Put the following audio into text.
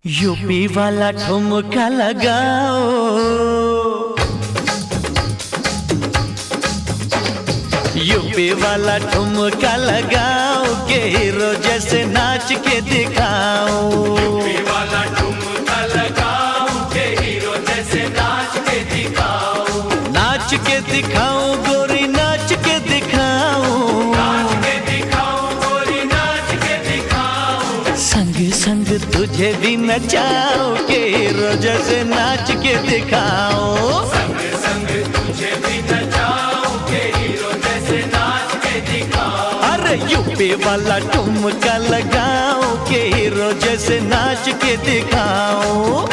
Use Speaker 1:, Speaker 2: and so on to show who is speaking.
Speaker 1: UP वाला ठुमका लगाओ, यूपी वाला ठुमका लगाओ के हीरो जैसे नाच के दिखाओ।
Speaker 2: यूपी वाला ठुमका लगाओ के हीरो जैसे नाच के दिखाओ।
Speaker 1: नाच के दिखाओ गोरी, नाच के दिखाओ,
Speaker 2: नाच के दिखाओ गोरी, नाच के दिखाओ।
Speaker 1: संग संग तुझे भी नचाओ के हीरो जैसे नाच के दिखाओ।
Speaker 2: संग संग तुझे भी नचाओ के हीरो जैसे नाच के दिखाओ।
Speaker 1: अरे यूपी वाला ठुमका लगाओ के हीरो जैसे नाच के दिखाओ।